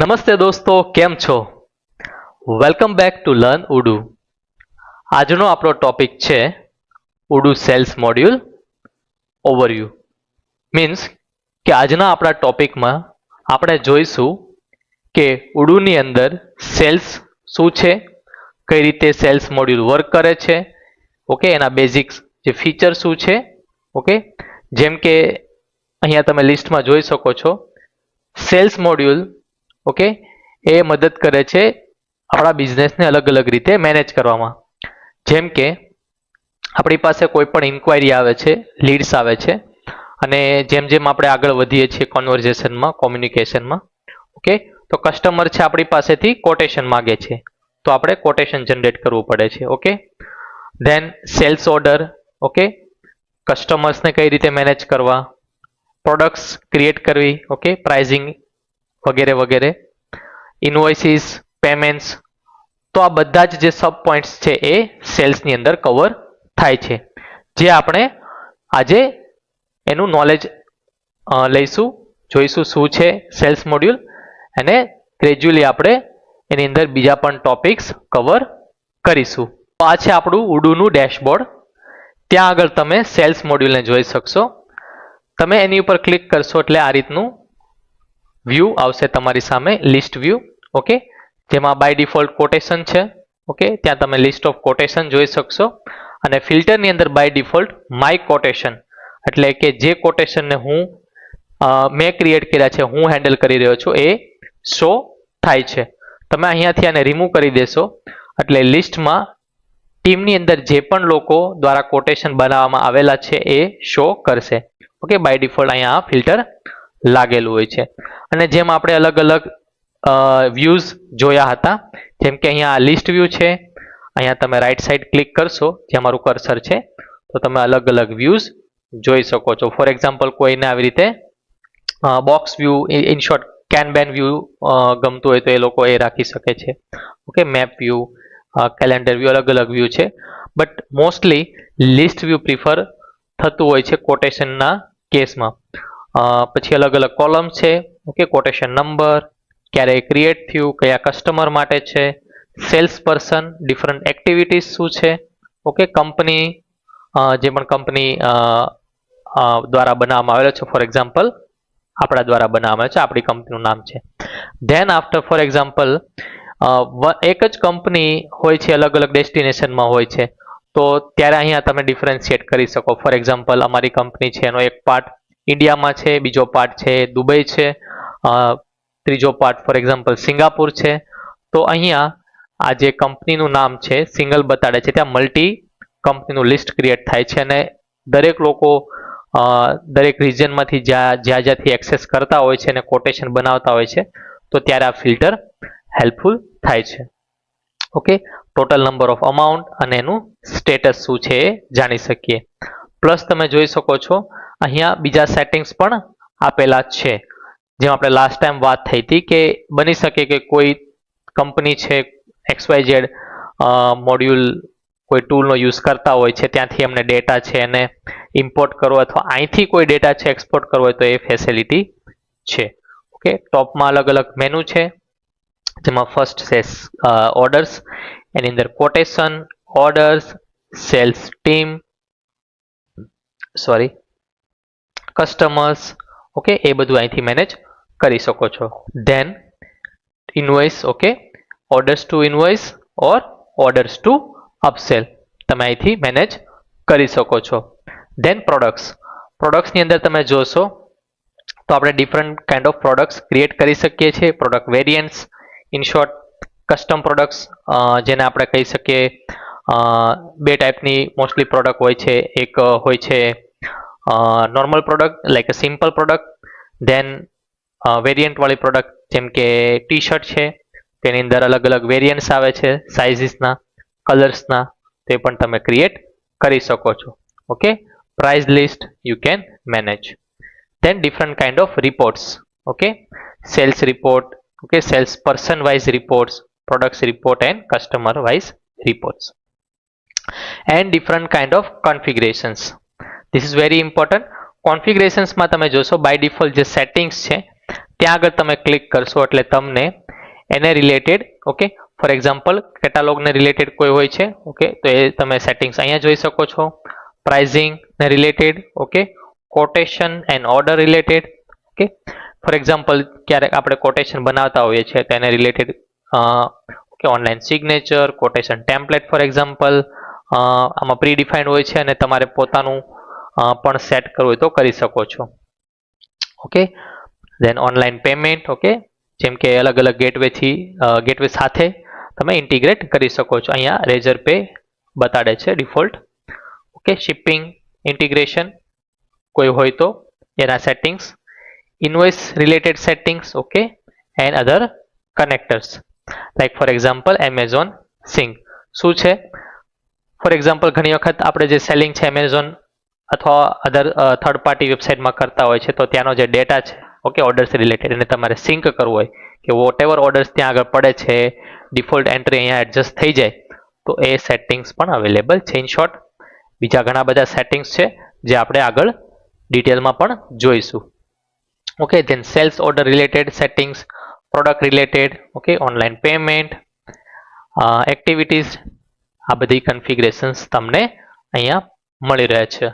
નમસ્તે દોસ્તો, કેમ છો? Welcome back to learn Udu. આજનો આપણો ટોપિક છે Udu sales module overview. Means કે આજના આપણા ટોપિકમાં આપણે જોઈશું કે ઉડુની અંદર સેલ્સ શું છે, કઈ રીતે સેલ્સ મોડ્યુલ વર્ક કરે છે, ઓકે, એના બેઝિક્સ જે ફીચર શું છે, ઓકે, જેમ કે અહીંયા તમે લિસ્ટમાં જોઈ શકો છો સેલ્સ મોડ્યુલ, ઓકે, એ મદદ કરે છે આપણા બિઝનેસને અલગ અલગ રીતે મેનેજ કરવામાં. જેમ કે આપણી પાસે કોઈ પણ ઇન્ક્વાયરી આવે છે, લીડ્સ આવે છે, અને જેમ જેમ આપણે આગળ વધીએ છીએ કોન્વર્ઝેશનમાં, કોમ્યુનિકેશનમાં, ઓકે, તો કસ્ટમર છે આપણી પાસેથી કોટેશન માગે છે, તો આપણે કોટેશન જનરેટ કરવું પડે છે. Okay, then sales order, okay, કસ્ટમર્સને કઈ રીતે મેનેજ કરવા, પ્રોડક્ટ્સ ક્રિએટ કરવી, ઓકે, પ્રાઇઝિંગ વગેરે વગેરે, ઇન્વોઇસીસ, પેમેન્ટ્સ. તો આ બધા જે સબ પોઈન્ટ્સ છે એ સેલ્સની અંદર કવર થાય છે, જે આપણે આજે એનું નોલેજ લઈશું, જોઈશું શું છે સેલ્સ મોડ્યુલ, અને ગ્રેજ્યુઅલી આપણે એની અંદર બીજા પણ ટોપિક્સ કવર કરીશું. તો આ છે આપણું ઉડુનું ડેશબોર્ડ. ત્યાં આગળ તમે સેલ્સ મોડ્યુલને જોઈ શકશો. તમે એની ઉપર ક્લિક કરશો એટલે આ રીતનું વ્યૂ આવશે તમારી સામે, લિસ્ટ વ્યૂ. ઓકે, જેમાં બાય ડિફોલ્ટ કોટેશન છે. ઓકે, ત્યાં તમે લિસ્ટ ઓફ કોટેશન જોઈ શકશો, અને ફિલ્ટરની અંદર બાય ડિફોલ્ટ માય કોટેશન, એટલે કે જે કોટેશનને મેં ક્રિએટ કર્યા છે, હું હેન્ડલ કરી રહ્યો છું, એ શો થાય છે. તમે અહીંયાથી આને રિમૂવ કરી દેશો એટલે લિસ્ટમાં ટીમની અંદર જે પણ લોકો દ્વારા કોટેશન બનાવવામાં આવેલા છે એ શો કરશે. ઓકે, બાય ડિફોલ્ટ અહીંયા ફિલ્ટર લાગેલું હોય છે. અને જેમ આપણે અલગ અલગ વ્યૂઝ જોયા હતા, જેમ કે અહીંયા લિસ્ટ વ્યૂ છે, અહીંયા તમે રાઈટ સાઈડ ક્લિક કરશો જે અમારું કર્સર છે, તો તમે અલગ અલગ વ્યૂઝ જોઈ શકો છો. ફોર એક્ઝામ્પલ કોઈને આવી રીતે box view, in short kanban view ગમતું હોય તો એ લોકો એ રાખી શકે છે. Okay, map view, calendar view, અલગ અલગ વ્યૂ છે, but mostly list view prefer થતું હોય છે કોટેશનના કેસમાં. પછી અલગ અલગ કોલમ છે, ઓકે, કોટેશન નંબર, ક્યારે ક્રિએટ થયું, કયા કસ્ટમર માટે છે, સેલ્સ પર્સન, ડિફરન્ટ એક્ટિવિટીઝ શું છે, ઓકે, કંપની, જે પણ કંપની દ્વારા બનાવવામાં આવેલો છે, ફોર એક્ઝામ્પલ આપણા દ્વારા બનાવવામાં આવે છે, આપણી કંપનીનું નામ છે. ધેન આફ્ટર ફોર એક્ઝામ્પલ એક જ કંપની હોય છે, અલગ અલગ ડેસ્ટિનેશનમાં હોય છે, તો ત્યારે અહીંયા તમે ડિફરન્શિએટ કરી શકો. ફોર એક્ઝામ્પલ અમારી કંપની છે એનો એક પાર્ટ ઇન્ડિયામાં છે, બીજો પાર્ટ છે દુબઈ છે, ત્રીજો પાર્ટ ફોર એક્ઝામ્પલ સિંગાપુર છે. તો અહીંયા આ જે કંપનીનું નામ છે સિંગલ બતાડે છે, ત્યાં મલ્ટી કંપનીનું લિસ્ટ ક્રિએટ થાય છે, અને દરેક લોકો દરેક રિજનમાંથી જ્યાંથી એક્સેસ કરતા હોય છે અને કોટેશન બનાવતા હોય છે, તો ત્યારે આ ફિલ્ટર હેલ્પફુલ થાય છે. Okay, total number of amount અને એનું સ્ટેટસ શું છે એ જાણી શકીએ. પ્લસ તમે જોઈ શકો છો અહીંયા બીજા સેટિંગ્સ પણ આપેલા છે, જેમ આપણે લાસ્ટ ટાઈમ વાત થઈ હતી કે બની શકે કે કોઈ કંપની છે XYZ મોડ્યુલ કોઈ ટૂલનો યુઝ કરતા હોય છે, ત્યાંથી એમને ડેટા છે એને ઇમ્પોર્ટ કરવો, અથવા અહીંથી કોઈ ડેટા છે એક્સપોર્ટ કરવો હોય તો એ ફેસિલિટી છે. ઓકે, ટોપમાં અલગ અલગ મેનુ છે, જેમાં ફર્સ્ટ છે ઓર્ડર્સ, એની અંદર quotation, orders, sales team, sorry, customers, okay, એ બધું અહીંથી મેનેજ કરી શકો છો. Then invoice, okay, orders to invoice or orders to upsell, તમે અહીંથી મેનેજ કરી શકો છો. ધેન પ્રોડક્ટ્સની અંદર તમે જોશો તો આપણે different kind of products create કરી શકીએ છીએ. Product variants, in short custom products, જેને આપણે કહી શકીએ બે ટાઈપની મોસ્ટલી પ્રોડક્ટ હોય છે. એક હોય છે normal product, like a simple product. Then variant વાળી પ્રોડક્ટ, જેમ કે ટી શર્ટ છે, તેની અંદર અલગ અલગ વેરિયન્ટ્સ આવે છે, સાઇઝીસના, કલર્સના, તે પણ તમે ક્રિએટ કરી શકો છો. Okay, price list you can manage. Then different kind of reports, okay, sales report, okay, sales person wise reports, products report and customer wise reports, and different kind of configurations. This is very important. Configurations માં તમે જોશો by default જે settings છે ત્યાં આગળ તમે click કરશો એટલે તમને એને રિલેટેડ ઓકે ફોર એક્ઝામ્પલ કેટાલોગને રિલેટેડ કોઈ હોય છે ઓકે તો એ તમે સેટિંગ્સ અહીંયા જોઈ શકો છો. પ્રાઇઝિંગ ને related okay, quotation and order related okay. For example ક્યારેક આપણે કોટેશન બનાવતા હોઈએ છીએ તેને related okay online signature quotation template for example આમાં પ્રી ડિફાઇન્ડ હોય છે અને તમારે પોતાનું પણ સેટ કરવું હોય તો કરી શકો છો ઓકે. દેન ઓનલાઈન પેમેન્ટ ઓકે, જેમ કે અલગ અલગ ગેટવે સાથે તમે ઇન્ટિગ્રેટ કરી શકો છો. અહીંયા રેઝર પે બતાડે છે ડિફોલ્ટ ઓકે. શિપિંગ ઇન્ટિગ્રેશન કોઈ હોય તો એના settings, invoice related settings okay and other connectors like for example Amazon sync શું છે. ફોર એક્ઝામ્પલ ઘણી વખત આપણે જે સેલિંગ છે એમેઝોન અથવા અધર થર્ડ પાર્ટી વેબસાઇટમાં કરતા હોય છે તો ત્યાંનો જે ડેટા છે ઓકે ઓર્ડર્સ રિલેટેડ એને તમારે સિંક કરવું હોય કે વોટ એવર ઓર્ડર્સ ત્યાં આગળ પડે છે ડિફોલ્ટ એન્ટ્રી અહીંયા એડજસ્ટ થઈ જાય તો એ સેટિંગ્સ પણ અવેલેબલ છે. ઇન શોર્ટ બીજા ઘણા બધા સેટિંગ્સ છે જે આપણે આગળ ડિટેલમાં પણ જોઈશું okay. Then sales order related settings, product related okay, online payment, activities આ બધી કન્ફિગરેશન્સ તમને અહીંયા મળી રહે છે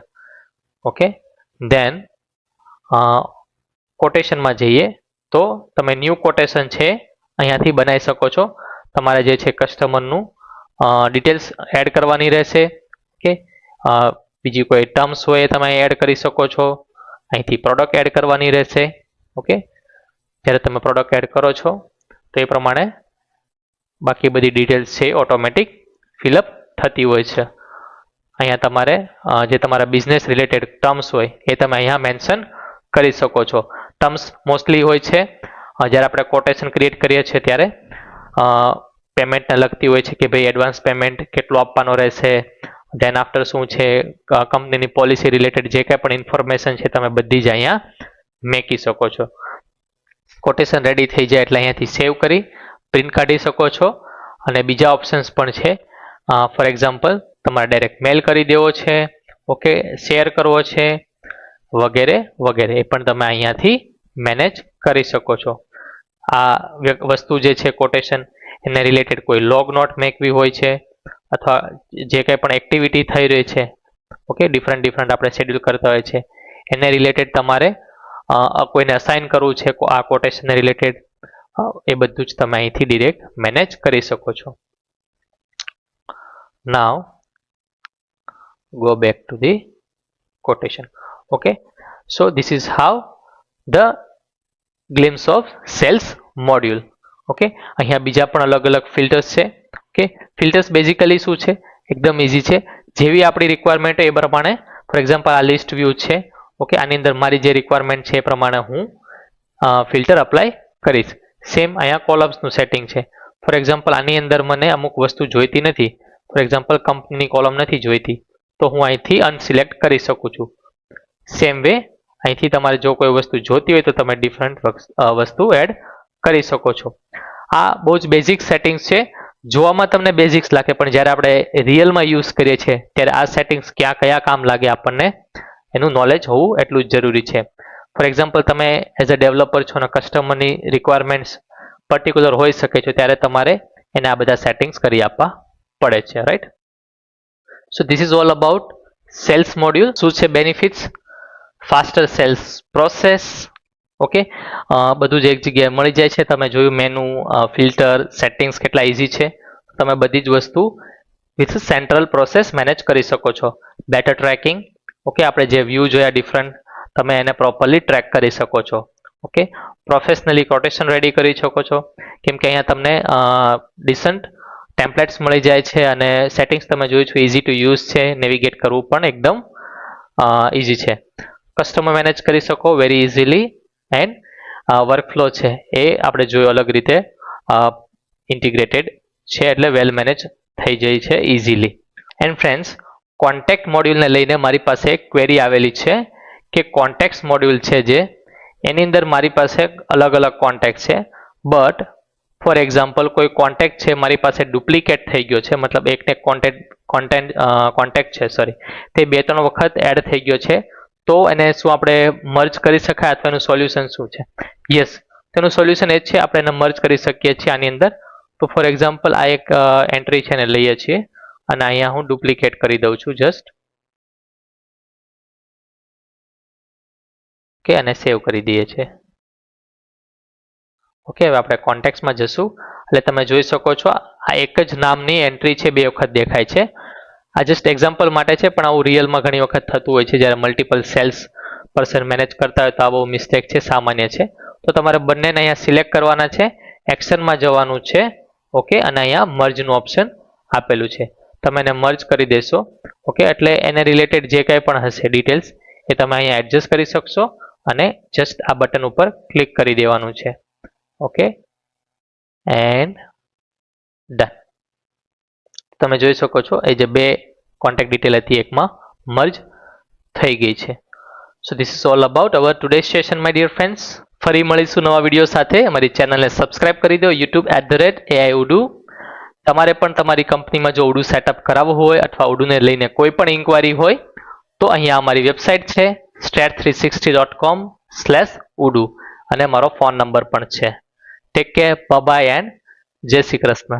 ઓકે. ધેન કોટેશનમાં જઈએ તો તમે ન્યૂ કોટેશન છે અહીંયાથી બનાવી શકો છો. તમારે જે છે કસ્ટમરનું ડિટેલ્સ એડ કરવાની રહેશે ઓકે. બીજી કોઈ ટર્મ્સ હોય એ તમે એડ કરી શકો છો. અહીંથી પ્રોડક્ટ એડ કરવાની રહેશે ઓકે. જ્યારે તમે પ્રોડક્ટ એડ કરો છો તો એ પ્રમાણે બાકી બધી ડિટેલ્સ છે ઓટોમેટિક ફિલઅપ થતી હોય છે. અહીંયા તમારે જે તમારા બિઝનેસ રિલેટેડ ટર્મ્સ હોય એ તમે અહીંયા મેન્શન કરી શકો છો. ટર્મ્સ મોસ્ટલી હોય છે જ્યારે આપણે કોટેશન ક્રિએટ કરીએ છીએ ત્યારે પેમેન્ટને લગતી હોય છે કે ભાઈ એડવાન્સ પેમેન્ટ કેટલું આપવાનો રહેશે, ધેન આફ્ટર શું છે કંપનીની પોલિસી રિલેટેડ જે કંઈ પણ ઇન્ફોર્મેશન છે તમે બધી જ અહીંયા મેકી શકો છો. કોટેશન રેડી થઈ જાય એટલે અહીંયાથી સેવ કરી પ્રિન્ટ કાઢી શકો છો અને બીજા ઓપ્શન્સ પણ છે. ફોર એક્ઝામ્પલ તમારે ડાયરેક્ટ મેલ કરી દેવો છે ઓકે, શેર કરવો છે વગેરે વગેરે એ પણ તમે અહીંયાથી મેનેજ કરી શકો છો. આ વસ્તુ જે છે કોટેશન એને રિલેટેડ કોઈ લોગ નોટ મેકવી હોય છે અથવા જે કંઈ પણ એક્ટિવિટી થઈ રહી છે ઓકે ડિફરન્ટ આપણે શેડ્યુલ કરતા હોય છે એને રિલેટેડ તમારે કોઈને અસાઇન કરવું છે આ કોટેશનને રિલેટેડ એ બધું જ તમે અહીંથી ડિરેક્ટ મેનેજ કરી શકો છો. નાવ go back to the quotation okay. So this is how the glimpse of sales module okay. અહીંયા બીજા પણ અલગ અલગ ફિલ્ટર્સ છે ઓકે. ફિલ્ટર્સ બેઝિકલી શું છે એકદમ ઇઝી છે, જેવી આપણી રિક્વાયરમેન્ટ એ પ્રમાણે ફોર એક્ઝામ્પલ આ લિસ્ટ વ્યૂ છે ઓકે. આની અંદર મારી જે રિક્વાયરમેન્ટ છે એ પ્રમાણે હું ફિલ્ટર અપ્લાય કરીશ. સેમ અહીંયા કોલમ્સનું સેટિંગ છે. ફોર એક્ઝામ્પલ આની અંદર મને અમુક વસ્તુ જોઈતી નથી, ફોર એક્ઝામ્પલ કંપનીની કોલમ નથી જોઈતી તો હું અહીંથી અનસિલેક્ટ કરી શકું છું. સેમ વે અહીંથી તમારે જો કોઈ વસ્તુ જોતી હોય તો તમે ડિફરન્ટ વસ્તુ એડ કરી શકો છો. આ બહુ જ બેઝિક સેટિંગ્સ છે, જોવામાં તમને બેઝિક્સ લાગે પણ જ્યારે આપણે રિયલમાં યુઝ કરીએ છીએ ત્યારે આ સેટિંગ્સ કયા કામ લાગે આપણને એનું નોલેજ હોવું એટલું જ જરૂરી છે. ફોર એક્ઝામ્પલ તમે એઝ અ ડેવલપર છો અને કસ્ટમરની રિક્વાયરમેન્ટ્સ પર્ટિક્યુલર હોઈ શકે છે ત્યારે તમારે એને આ બધા સેટિંગ્સ કરી આપવા પડે છે right. So this is all about sales module. શું છે benefits, faster sales process okay. બધું જ એક જગ્યાએ મળી જાય છે. તમે જોયું મેનુ, ફિલ્ટર, સેટિંગ્સ કેટલા ઇઝી છે. તમે બધી જ વસ્તુ વિથ સેન્ટ્રલ પ્રોસેસ મેનેજ કરી શકો છો. બેટર ટ્રેકિંગ ઓકે, આપણે જે વ્યૂ જોયા ડિફરન્ટ તમે એને પ્રોપરલી ટ્રેક કરી શકો છો ઓકે. પ્રોફેશનલી કોટેશન રેડી કરી શકો છો કેમ કે અહીંયા તમને ડિસન્ટ ટેમ્પલેટ્સ મળી જાય છે અને સેટિંગ્સ તમે જોયું છે ઇઝી ટુ યુઝ છે, નેવિગેટ કરવું પણ એકદમ ઇઝી છે. કસ્ટમર મેનેજ કરી શકો વેરી ઇઝીલી એન્ડ વર્કફ્લો છે એ આપણે જોયું અલગ રીતે ઇન્ટિગ્રેટેડ છે એટલે વેલ મેનેજ થઈ જાય છે ઇઝીલી. એન્ડ ફ્રેન્ડ્સ કોન્ટેક્ટ મોડ્યુલને લઈને મારી પાસે એક ક્વેરી આવેલી છે કે કોન્ટેક્ટ મોડ્યુલ છે જે એની અંદર મારી પાસે અલગ અલગ કોન્ટેક્ટ છે બટ ફોર એક્ઝામ્પલ કોઈ કોન્ટેક્ટ છે મારી પાસે ડુપ્લિકેટ થઈ ગયો છે, મતલબ એકને કોન્ટેક્ટ છે સોરી તે 2-3 વખત એડ થઈ ગયો છે તો એને શું આપણે મર્જ કરી શકાય અથવા એનું સોલ્યુશન શું છે? યસ, તેનું સોલ્યુશન એ જ છે, આપણે એને મર્જ કરી શકીએ છીએ આની અંદર. તો ફોર એક્ઝામ્પલ આ એક એન્ટ્રી છે ને લઈએ છીએ અને અહીંયા હું ડુપ્લિકેટ કરી દઉં છું જસ્ટ. ઓકે, અને સેવ કરી દઈએ છીએ. ઓકે, હવે આપણે કોન્ટેક્સમાં જશું એટલે તમે જોઈ શકો છો આ એક જ નામની એન્ટ્રી છે, 2 વખત દેખાય છે. આ જસ્ટ એક્ઝામ્પલ માટે છે, પણ આવું રિયલમાં ઘણી વખત થતું હોય છે જ્યારે મલ્ટિપલ સેલ્સ પર્સન મેનેજ કરતા હોય તો આવો મિસ્ટેક છે, સામાન્ય છે. તો તમારે બંનેને અહીંયા સિલેક્ટ કરવાના છે, એક્શનમાં જવાનું છે. ઓકે, અને અહીંયા મર્જનું ઓપ્શન આપેલું છે, તમે એને મર્જ કરી દેશો. ઓકે, એટલે એને રિલેટેડ જે કંઈ પણ હશે ડિટેલ્સ એ તમે અહીંયા એડજસ્ટ કરી શકશો અને જસ્ટ આ બટન ઉપર ક્લિક કરી દેવાનું છે. Okay, and done. તમે જોઈ શકો છો એ જે 2 કોન્ટેક્ટ ડિટેલ હતી એકમાં મર્જ થઈ ગઈ છે. So this is all about our today's session my dear friends. ફરી મળીશું નવા વિડીયો સાથે. અમારી ચેનલને સબસ્ક્રાઇબ કરી દો youtube@AIUDU. તમારે પણ તમારી કંપનીમાં જો ઉડુ સેટઅપ કરાવવું હોય અથવા ઉડુને લઈને કોઈ પણ ઇન્ક્વાયરી હોય તો અહીંયા અમારી વેબસાઇટ છે stat360.com/udu અને મારો ફોન નંબર પણ છે. ટેક કેર, બાય એન્ડ જય શ્રી કૃષ્ણ.